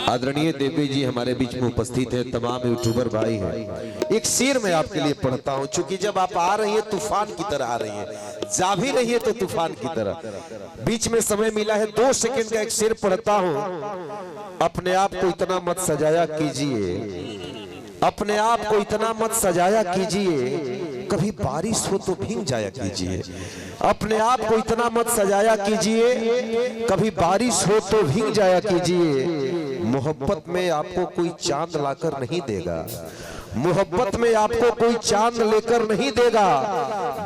आदरणीय देवी जी हमारे बीच में उपस्थित है, तमाम यूट्यूबर भाई हैं। एक शेर मैं आपके लिए पढ़ता हूं, क्योंकि जब आप आ रही हैं तूफान की तरह आ रही हैं, जा भी रही है तो तूफान की तरह। बीच में समय मिला है, 2 सेकंड का एक शेर पढ़ता हूं। अपने आप को इतना मत सजाया कीजिए, अपने आप को इतना मत सजाया कीजिए, कभी बारिश हो तो भीग जाया कीजिए। अपने आप को इतना मत सजाया कीजिए, कभी बारिश हो तो भीग जाया कीजिए। मोहब्बत में आपको कोई चांद लाकर नहीं देगा, मोहब्बत में आपको कोई चांद लेकर नहीं देगा।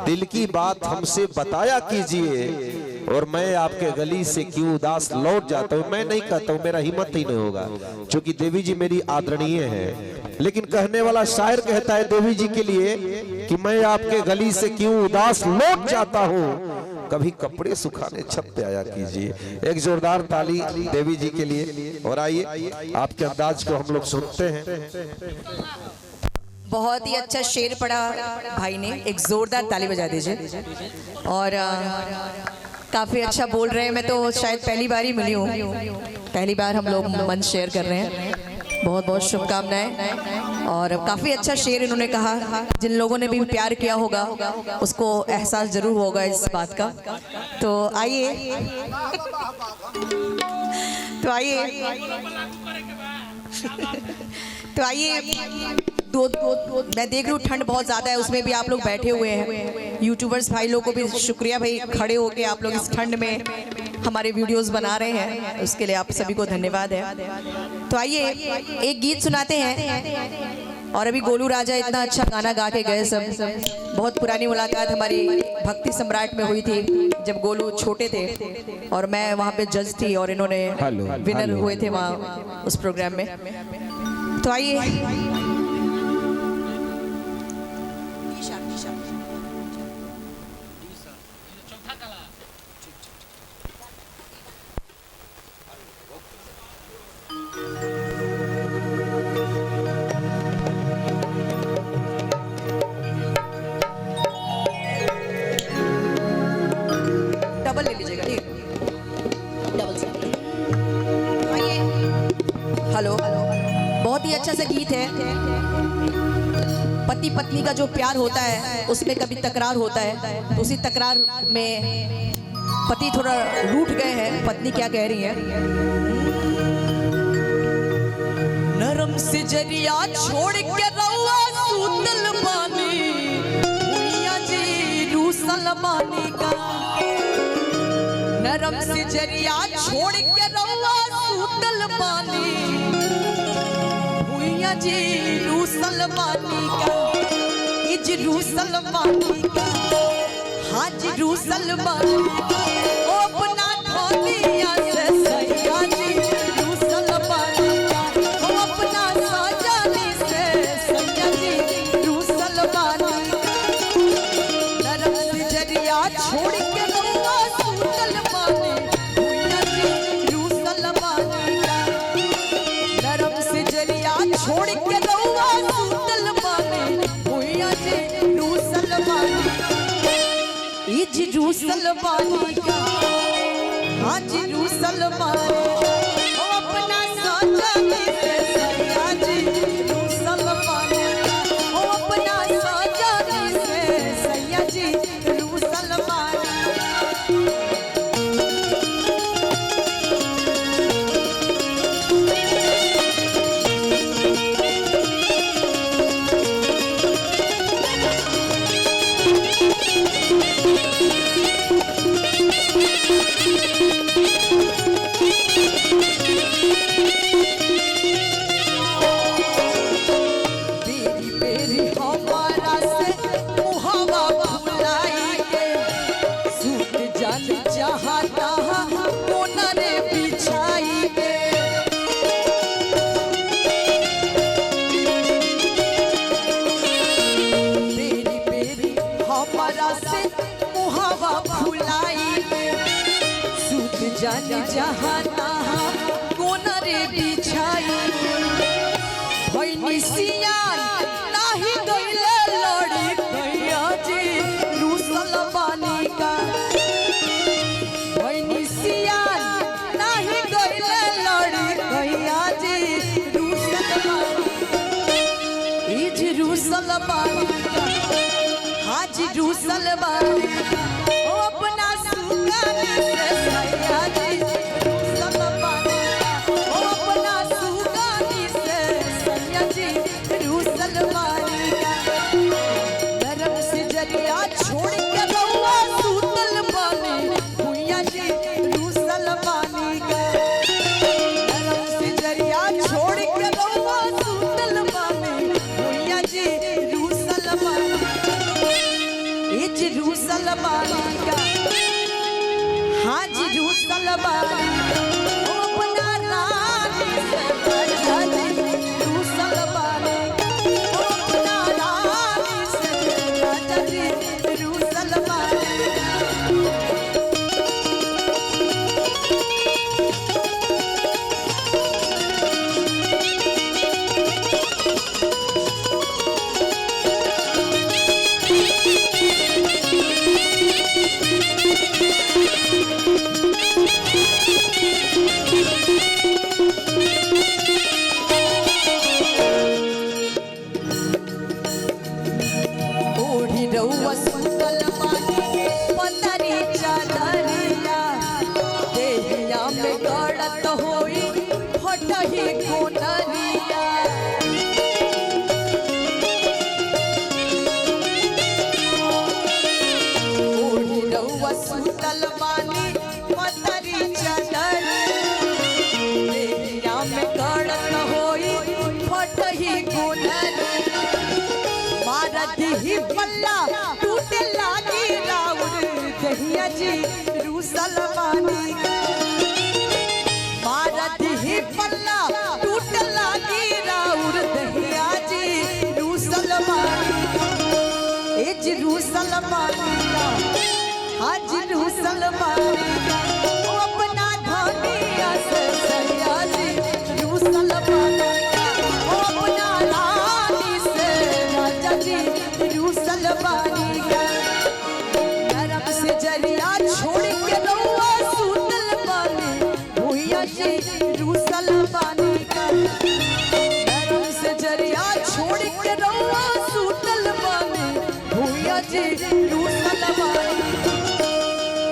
दिल की बात हमसे बताया कीजिए, और मैं आपके गली से क्यों उदास लौट जाता हूँ। मैं नहीं कहता हूँ, मेरा हिम्मत ही नहीं होगा, क्योंकि देवी जी मेरी आदरणीय है। लेकिन कहने वाला शायर कहता है देवी जी के लिए कि मैं आपके गली से क्यों उदास लौट जाता हूँ, कभी कपड़े सुखाने छत पे आया कीजिए। एक जोरदार ताली देवी जी के लिए। और आइए आपके अंदाज को हम लोग सुनते हैं। बहुत ही अच्छा शेर पढ़ा भाई ने, एक जोरदार ताली बजा दीजिए। और काफी अच्छा बोल रहे हैं। मैं तो शायद पहली बार ही मिली हूँ, पहली बार हम लोग मंच शेयर कर रहे हैं। बहुत बहुत शुभकामनाएं। और काफी अच्छा शेर इन्होंने कहा, जिन लोगों ने भी प्यार किया होगा उसको एहसास जरूर होगा इस बात का। तो आइए तो आइए मैं देख रही हूँ ठंड बहुत ज़्यादा है, उसमें भी आप लोग बैठे हुए हैं। यूट्यूबर्स भाई लोगों को भी शुक्रिया भाई, खड़े होके आप लोग इस ठंड में हमारे वीडियोस बना रहे हैं, उसके लिए आप सभी को धन्यवाद है। तो आइए एक गीत सुनाते हैं। और अभी गोलू राजा इतना अच्छा गाना गा के गए सब। बहुत पुरानी मुलाकात हमारी भक्ति सम्राट में हुई थी, जब गोलू छोटे थे और मैं वहाँ पे जज थी और इन्होंने विनर हुए थे वहाँ उस प्रोग्राम में। तो आइए डबल ले लीजिएगा, ठीक डबल से। आइए हेलो, बहुत ही अच्छा सा गीत है। पति पत्नी का जो प्यार होता है उसमें कभी तकरार होता है, तो उसी तकरार में पति थोड़ा रूठ गए हैं। पत्नी क्या कह रही है, नरम से जरिया छोड़ के रउआ सूतल बानी, भुइया जी रूसल बानी का। नरम से जरिया छोड़ के रउआ सूतल बानी, भुइया जी रूसल बानी का। इज रूसल बानी का, हाज रूसल बानी का। ओ अपना ढोलिया से सैया जी रूसल बानी का। ओ अपना साजानी से सैया जी रूसल बानी का। नरम से जरिया छोड़ के रउआ सूतल बानी, भुइया जी रूसल बानी का। नरम से जरिया छोड़ के रउआ सूतल बानी, भुइया जी रूसल बानी का। इज रूसल बानी का, हाज रूसल बानी का। ओ अपना साजानी से सैया जी रूसल बानी का। ओ अपना साजानी से सैया जी रूसल बानी का। जानी जहाँ तहाँ कोना रे बिछाई भइनी सियान नाही गइले लड़ी भैया जी रूसल बानी का भइनी सियान नाही गइले लड़ी भैया जी रूसल बानी इज रूसल बानी का हाजी रूसल बानी ओ अपना सुगानी से सैया जी रूसल बानी ओ अपना सुगानी से सैया जी रूसल बानी नरम से जरिया छोड़ के रउआ सूतल बानी भुइया जी रूसल बानी नरम से जरिया छोड़ के रउआ सूतल बानी भुइया जी रूसल बानी इज रूसल बानी का हाँ जी रूसल बानी ओ अपना रानी से बजा जी रूसल बानी ओ अपना रानी से बजा जी रूसल बानी ओढ़ी रउआ सुतल बानी पतरी चादरिया देहिया में गड़त होई फटही कोनरिया ओढ़ी रउआ सुतल बानी पतरी चादरिया देहिया में गड़त होई फटही कोनरिया मारत ही पल्ला टूटे लागी राउर दहिया जी रूसल बानी मारत ही पल्ला टूटे लागी राउर दहिया जी रूसल बानी एज रूसल बानी आज रूसल बानी ओ अपना धनिया से सैया जी रूसल बानी ओ अपना रानी से राजा जी रूसल बानी नरम से जरिया छोड़ के रउआ सूतल बानी भुइया जी रूसल बानी नरम से जरिया छोड़ के रउआ सूतल बानी भुइया जी रूसल बानी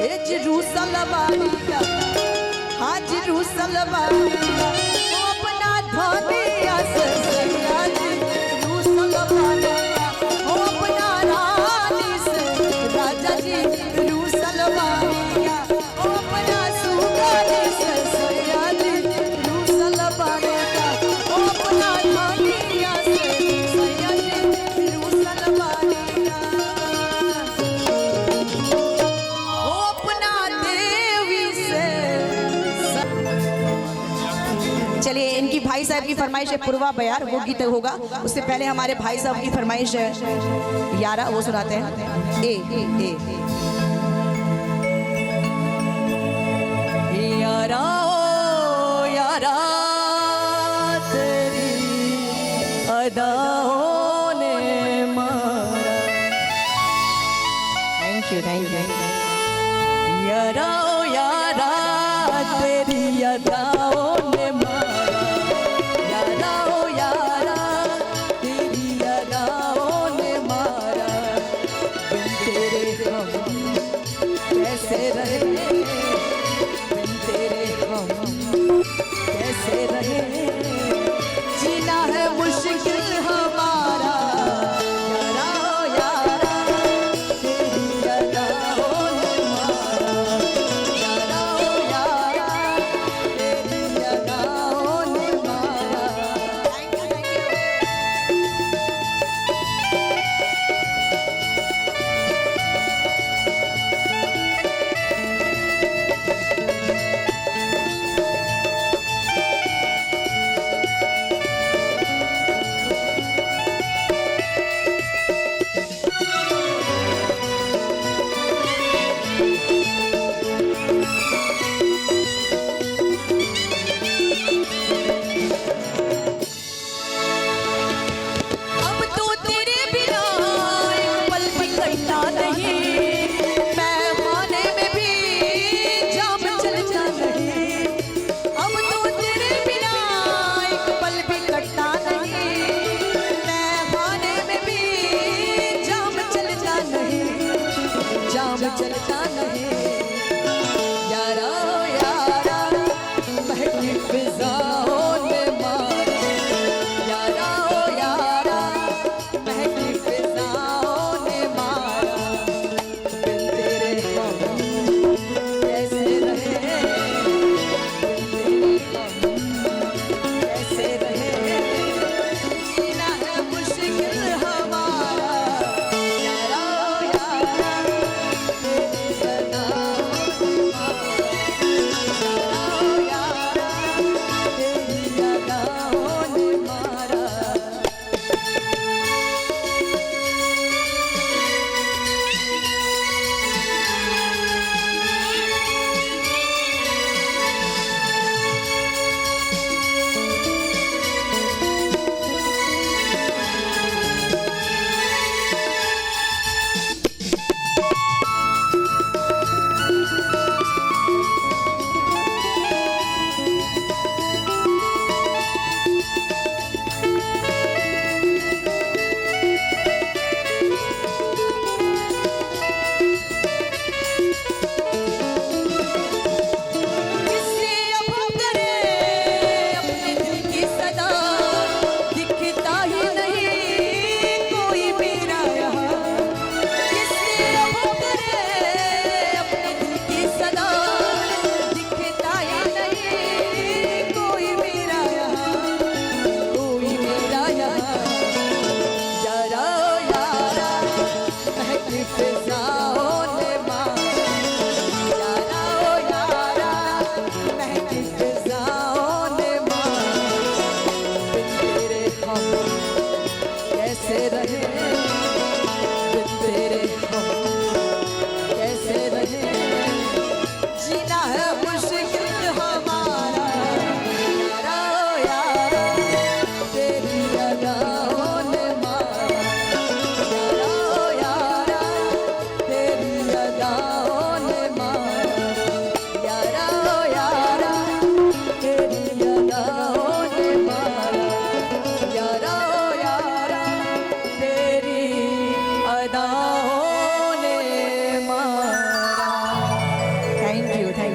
एज रूसल बानी आज रूसल बानी ओ अपना धनिया से सैया जी रूसल बानी ओ अपना रानी से राजा जी रूसल बानी ओ अपना सुगानी से सैया जी रूसल बानी ओ अपना धनिया से सैया जी रूसल बानी ओ अपना देवी से चलिए इनकी भाई साहब की फरमाइश है पूर्वा बयार वो गीत होगा उससे पहले हमारे भाई साहब की फरमाइश है यारा वो सुनाते हैं यारा ओ यारा तेरी अदाओं ने मारा थैंक यू यारा ओ यारा तेरी अदाओं ने मारा यारा ओ यारा तेरी अदाओं ने मारा बिन तेरे हम कैसे रहे बिन तेरे हम कैसे रहे जीना है मुश्किल हमारा यारा ओ यारा तेरी अदाओं ने मारा यारा ओ यारा तेरी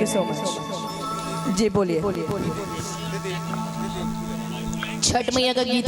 यू सो मच। जी बोलिए। छठ मैया का गीत